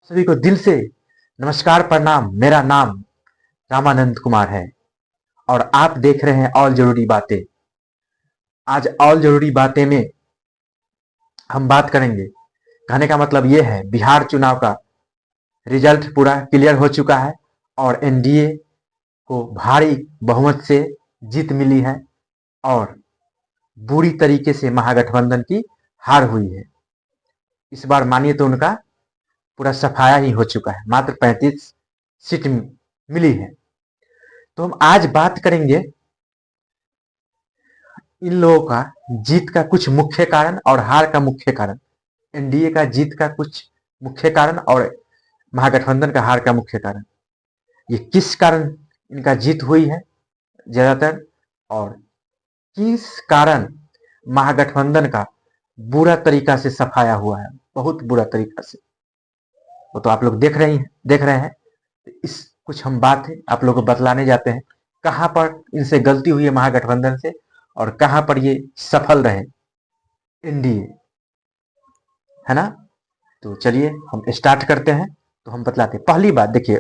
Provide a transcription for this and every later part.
सभी को दिल से नमस्कार प्रणाम। मेरा नाम रामानंद कुमार है और आप देख रहे हैं ऑल जरूरी बातें। आज ऑल जरूरी बातें में हम बात करेंगे। कहने का मतलब ये है, बिहार चुनाव का रिजल्ट पूरा क्लियर हो चुका है और एनडीए को भारी बहुमत से जीत मिली है और बुरी तरीके से महागठबंधन की हार हुई है। इस बार मानिए तो उनका पूरा सफाया ही हो चुका है, मात्र 35 सीट मिली है। तो हम आज बात करेंगे इन लोगों का जीत का कुछ मुख्य कारण और हार का मुख्य कारण, एनडीए का जीत का कुछ मुख्य कारण और महागठबंधन का हार का मुख्य कारण। ये किस कारण इनका जीत हुई है ज्यादातर और किस कारण महागठबंधन का बुरा तरीका से सफाया हुआ है, बहुत बुरा तरीका से। वो तो आप लोग देख रहे हैं। इस कुछ हम बात है आप लोगों को बतलाने जाते हैं, कहां पर इनसे गलती हुई है महागठबंधन से और कहां पर ये सफल रहे एनडीए, है ना। तो चलिए हम स्टार्ट करते हैं। तो हम बतलाते हैं। पहली बात देखिए,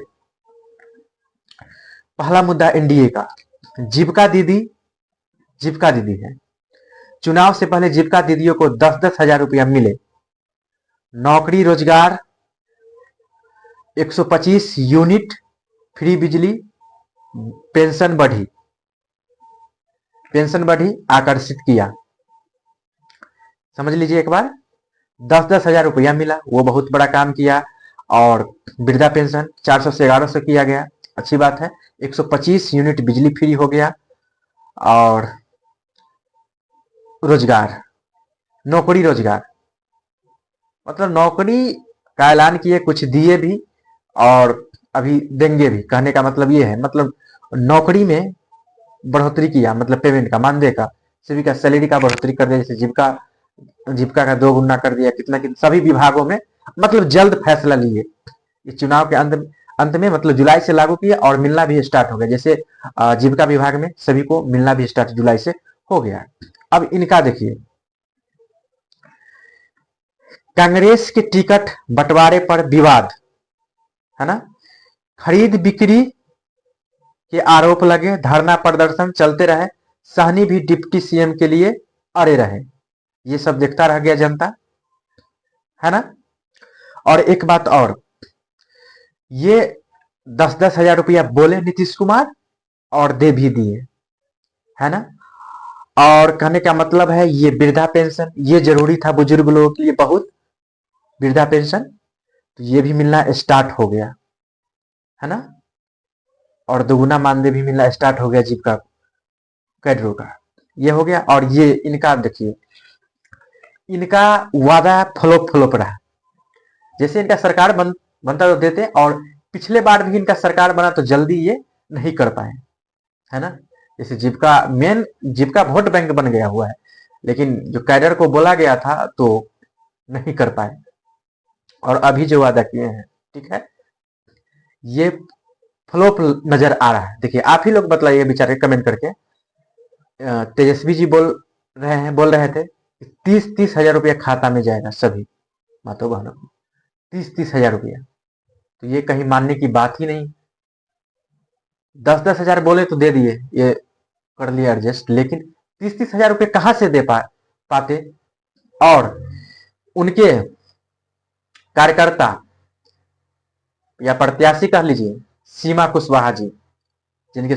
पहला मुद्दा एनडीए का जीविका दीदी है। चुनाव से पहले जीविका दीदियों को 10-10 हजार रुपया मिले। नौकरी रोजगार 125 यूनिट, फ्री बिजली, पेंशन बढ़ी आकर्षित किया। समझ लीजिए एक बार, 10-10 हजार रुपया मिला, वो बहुत बड़ा काम किया। और वृद्धा पेंशन 400 से 1100 किया गया, अच्छी बात है। 125 यूनिट बिजली फ्री हो गया और नौकरी रोजगार मतलब नौकरी का ऐलान किए, कुछ दिए भी और अभी देंगे भी। कहने का मतलब ये है, मतलब नौकरी में बढ़ोतरी किया, मतलब पेमेंट का, मानदेय का, सभी का सैलरी का बढ़ोतरी कर दिया। जैसे जीविका का 2 गुना कर दिया, कितना सभी विभागों में, मतलब जल्द फैसला लिए। इस चुनाव के अंत में मतलब जुलाई से लागू किया और मिलना भी स्टार्ट हो गया। जैसे जीविका विभाग में सभी को मिलना भी स्टार्ट जुलाई से हो गया। अब इनका देखिए, कांग्रेस के टिकट बंटवारे पर विवाद, है ना। खरीद बिक्री के आरोप लगे, धरना प्रदर्शन चलते रहे। सहनी भी डिप्टी सीएम के लिए अड़े रहे। ये सब देखता रह गया जनता, है ना। और एक बात और, ये 10-10 हजार रुपया बोले नीतीश कुमार और दे भी दिए, है ना। और कहने का मतलब है, ये वृद्धा पेंशन ये जरूरी था बुजुर्ग लोगों के लिए, बहुत वृद्धा पेंशन, तो ये भी मिलना स्टार्ट हो गया, है ना। और दोगुना मानदेय भी मिलना स्टार्ट हो गया जीविका कैडरों का, ये हो गया। और ये इनका देखिए, इनका वादा फ्लॉप रहा। जैसे इनका सरकार बनता तो देते, और पिछले बार भी इनका सरकार बना तो जल्दी ये नहीं कर पाए, है ना। जैसे जीविका वोट बैंक बन गया हुआ है, लेकिन जो कैडर को बोला गया था तो नहीं कर पाए। और अभी जो वादा किए हैं, ठीक है, ये फ्लॉप नजर आ रहा है। देखिए आप ही लोग बतलाइए बेचारे कमेंट करके। तेजस्वी जी बोल रहे थे 30-30 हजार रुपया खाता में जाएगा सभी माता बहनों को, 30-30 हजार रुपया। तो ये कहीं मानने की बात ही नहीं। 10-10 हजार बोले तो दे दिए, ये कर लिया एडजस्ट, लेकिन 30-30 हजार रुपये कहां से दे पाते। और उनके कार्यकर्ता या प्रत्याशी कह लीजिए, सीमा कुशवाहा जी, जिनको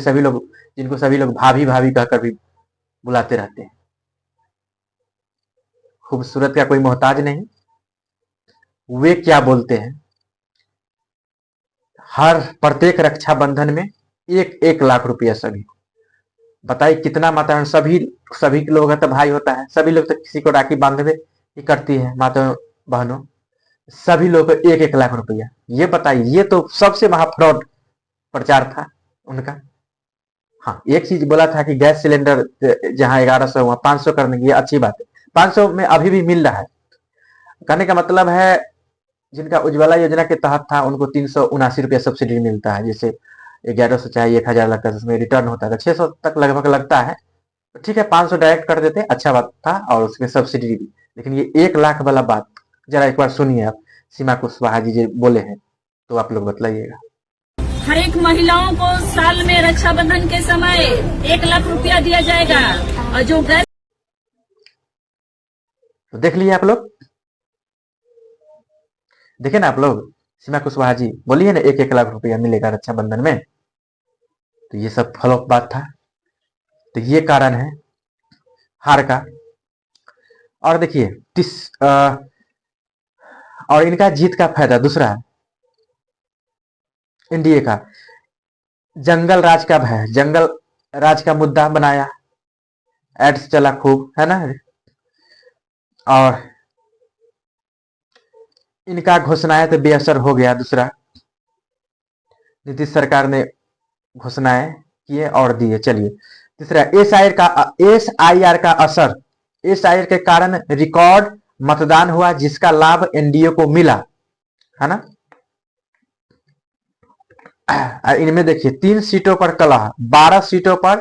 सभी लोग भाभी भाभी कहकर भी बुलाते रहते हैं। खूबसूरत का कोई मोहताज नहीं। वे क्या बोलते हैं, हर प्रत्येक रक्षाबंधन में 1-1 लाख रुपया सभी। बताइए कितना माता, सभी लोग का तो भाई होता है, सभी लोग तो किसी को राखी बांधवे ही करती है माता बहनों। सभी लोग को 1-1 लाख रुपया, ये बताइए, ये तो सबसे महा फ्रॉड प्रचार था उनका। हाँ, एक चीज बोला था कि गैस सिलेंडर जहां 1100 वहां 500 करने की, अच्छी बात है। 500 में अभी भी मिल रहा है। कहने का मतलब है, जिनका उज्ज्वला योजना के तहत था उनको 379 रुपया सब्सिडी मिलता है। जैसे 1100 चाहे 1000 लगता है, उसमें रिटर्न होता है तो 600 तक लगभग लगता है। तो ठीक है, 500 डायरेक्ट कर देते, अच्छा बात था, और उसमें सब्सिडी भी। लेकिन ये 1 लाख वाला बात जरा एक बार सुनिए आप। सीमा कुशवाहा जी बोले हैं, तो आप लोग बतलाइएगा। हर एक महिलाओं को साल में रक्षाबंधन के समय 1 लाख रुपया दिया जाएगा, और जो गैस, तो देख लिए आप लोग, देखे ना आप लोग, सीमा कुशवाहा जी बोलिए ना 1-1 लाख रुपया मिलेगा रक्षाबंधन में, तो ये सब फ्लॉप बात था। तो ये कारण है हार का। और देखिए और इनका जीत का फायदा दूसरा है एनडीए का, जंगल राज का भय, जंगल राज का मुद्दा बनाया, एड्स चला खूब, है ना। और इनका घोषणाएं तो बेअसर हो गया। दूसरा, नीतीश सरकार ने घोषणाएं किए और दिए। चलिए, तीसरा एसआईआर का असर, एसआईआर के कारण रिकॉर्ड मतदान हुआ जिसका लाभ एनडीए को मिला, है ना। इनमें देखिए 3 सीटों पर कलह, 12 सीटों पर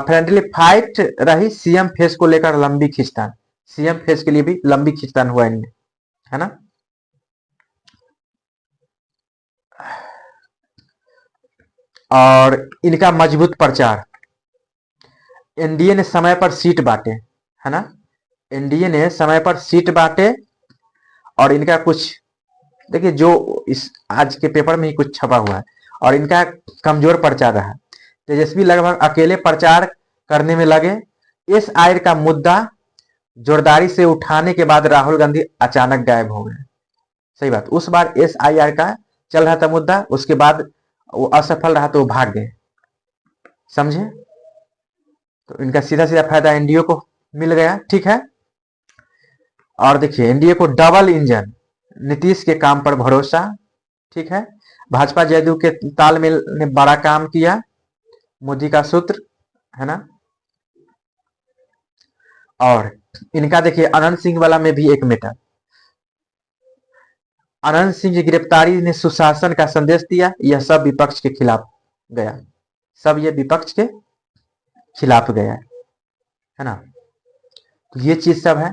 फ्रेंडली फाइट रही। सीएम फेस को लेकर लंबी खींचतान, सीएम फेस के लिए भी लंबी खींचतान हुआ इनमें, है ना। और इनका मजबूत प्रचार, एनडीए ने समय पर सीट बांटे, है ना। एनडीए ने समय पर सीट बांटे। और इनका कुछ देखिए, जो इस आज के पेपर में ही कुछ छपा हुआ है, और इनका कमजोर प्रचार रहा। तेजस्वी लगभग अकेले प्रचार करने में लगे। इस आयर का मुद्दा जोरदारी से उठाने के बाद राहुल गांधी अचानक गायब हो गए। सही बात, उस बार एसआईआर का चल रहा था मुद्दा, उसके बाद वो असफल रहा तो वो भाग गए, समझे। तो इनका सीधा सीधा फायदा एनडीए को मिल गया, ठीक है। और देखिए, एनडीए को डबल इंजन, नीतीश के काम पर भरोसा, ठीक है। भाजपा जदयू के तालमेल ने बड़ा काम किया, मोदी का सूत्र, है ना। और इनका देखिए अनंत सिंह वाला में भी एक मैटर, अनंत सिंह की गिरफ्तारी ने सुशासन का संदेश दिया। यह सब विपक्ष के खिलाफ गया, सब ये विपक्ष के खिलाफ गया, है ना। तो ये चीज सब है।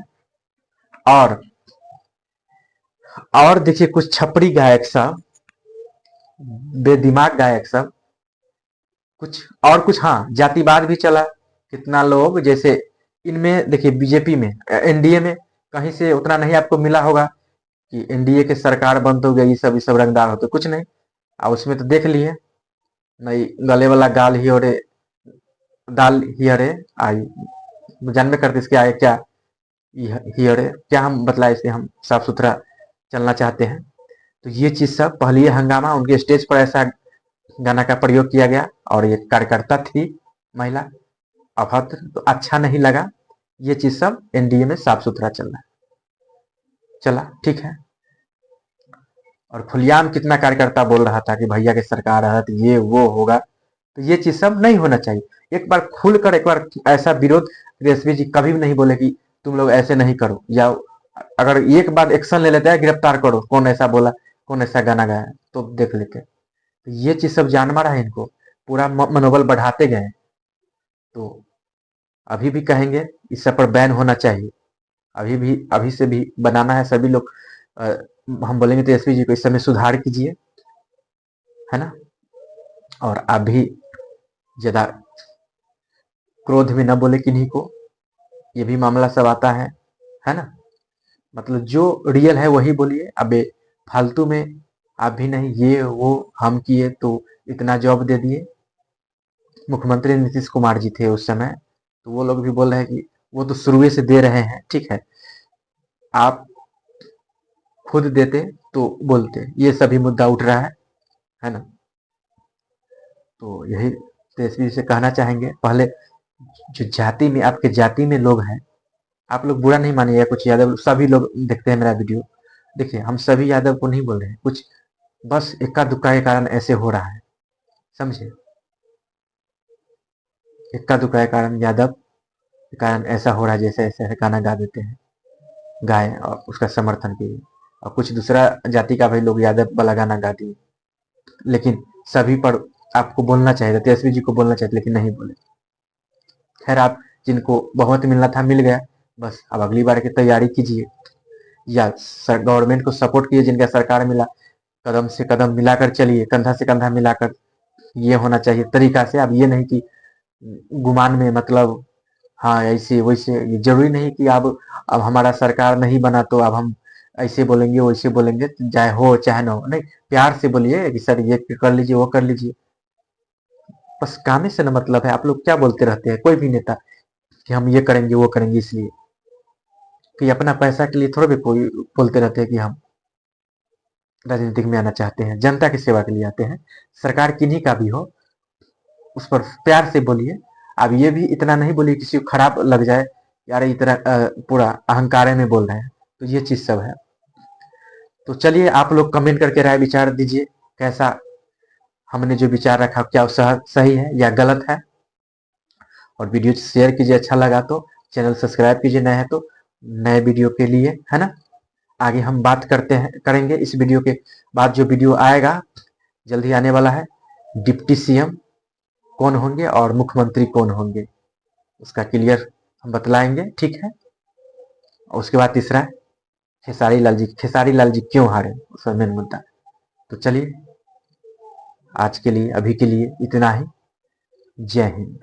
और देखिए, कुछ छपरी गायक सब, बेदिमाग गायक सब, कुछ और कुछ, हाँ, जातिवाद भी चला। कितना लोग, जैसे इनमें देखिए बीजेपी में, एनडीए में कहीं से उतना नहीं आपको मिला होगा कि एनडीए के सरकार बंद हो गई, ये सब रंगदार होते, कुछ नहीं। और उसमें तो देख लिए, नहीं गले वाला गाल ही और दाल ही अरे आई, जानबे करते इसके आए क्या ही अरे, क्या हम बतलाए इसे, हम साफ सुथरा चलना चाहते हैं। तो ये चीज सब पहले हंगामा, उनके स्टेज पर ऐसा गाना का प्रयोग किया गया, और ये कार्यकर्ता थी महिला, अभद्र, तो अच्छा नहीं लगा। ये चीज सब एनडीए में साफ सुथरा चला, ठीक है। और खुलेआम कितना कार्यकर्ता बोल रहा था कि भैया की सरकार है तो ये वो होगा, तो ये चीज सब नहीं होना चाहिए। एक बार खुलकर, एक बार ऐसा विरोध तेजस्वी जी कभी भी नहीं बोले कि तुम लोग ऐसे नहीं करो, या अगर एक बार एक्शन ले लेते हैं गिरफ्तार करो, कौन ऐसा बोला, कौन ऐसा गाना गाया, तो देख लेते। तो ये चीज सब जान मारा है इनको, पूरा मनोबल बढ़ाते गए। तो अभी भी कहेंगे इस सब पर बैन होना चाहिए, अभी से भी बनाना है सभी लोग। हम बोलेंगे तेजस्वी जी को इस समय सुधार कीजिए, है ना। और आप भी ज्यादा क्रोध में न बोले किन्हीं को, ये भी मामला सब आता है ना। मतलब जो रियल है वही बोलिए, अबे फालतू में आप भी नहीं, ये वो हम किए तो इतना जॉब दे दिए। मुख्यमंत्री नीतीश कुमार जी थे उस समय, तो वो लोग भी बोल रहे हैं कि वो तो शुरू से दे रहे हैं, ठीक है, आप खुद देते तो बोलते। ये सभी मुद्दा उठ रहा है ना। तो यही तेजस्वी से कहना चाहेंगे, पहले जो जाति में, आपके जाति में लोग हैं, आप लोग बुरा नहीं मानिएगा, कुछ यादव सभी लोग देखते हैं मेरा वीडियो, देखिए हम सभी यादव को नहीं बोल रहे हैं, कुछ बस इक्का दुक्का के कारण ऐसे हो रहा है, समझे। इक्का दुक्का के कारण, यादव के कारण ऐसा हो रहा है, जैसे ऐसे गाना गा देते हैं, गाए और उसका समर्थन किए, और कुछ दूसरा जाति का भाई लोग यादव वाला गाना गा दिए। लेकिन सभी पर आपको बोलना चाहिए, तेजस्वी जी को बोलना चाहिए, लेकिन नहीं बोले। खैर, आप जिनको बहुमत मिलना था मिल गया, बस अब अगली बार की तैयारी कीजिए। या गवर्नमेंट को सपोर्ट कीजिए, जिनका सरकार मिला, कदम से कदम मिलाकर चलिए, कंधा से कंधा मिलाकर, ये होना चाहिए तरीका से। अब ये नहीं कि गुमान में, मतलब हाँ ऐसे वैसे, ये जरूरी नहीं कि अब हमारा सरकार नहीं बना तो अब हम ऐसे बोलेंगे वैसे बोलेंगे, चाहे हो चाहे ना हो, नहीं, प्यार से बोलिए कि सर ये कर लीजिए वो कर लीजिए, बस कामे से ना मतलब है। आप लोग क्या बोलते रहते हैं, कोई भी नेता, कि हम ये करेंगे वो करेंगे, इसलिए कि अपना पैसा के लिए थोड़ा भी कोई बोलते रहते हैं कि हम राजनीतिक में आना चाहते हैं, जनता की सेवा के लिए आते हैं। सरकार किन्हीं का भी हो, उस पर प्यार से बोलिए। अब ये भी इतना नहीं बोलिए किसी को खराब लग जाए, यार इतना पूरा अहंकार में बोल रहे हैं, तो ये चीज सब है। तो चलिए आप लोग कमेंट करके राय विचार दीजिए, कैसा हमने जो विचार रखा, क्या वो सही है या गलत है। और वीडियो शेयर कीजिए, अच्छा लगा तो चैनल सब्सक्राइब कीजिए, नए हैं तो नए वीडियो के लिए, है ना। आगे हम बात करेंगे इस वीडियो के बाद, जो वीडियो आएगा जल्दी आने वाला है, डिप्टी सीएम कौन होंगे और मुख्यमंत्री कौन होंगे, उसका क्लियर हम बतलाएंगे, ठीक है। और उसके बाद तीसरा खेसारी लाल जी क्यों हारे, उसका मेन मुद्दा। तो चलिए आज के लिए, अभी के लिए इतना ही। जय हिंद।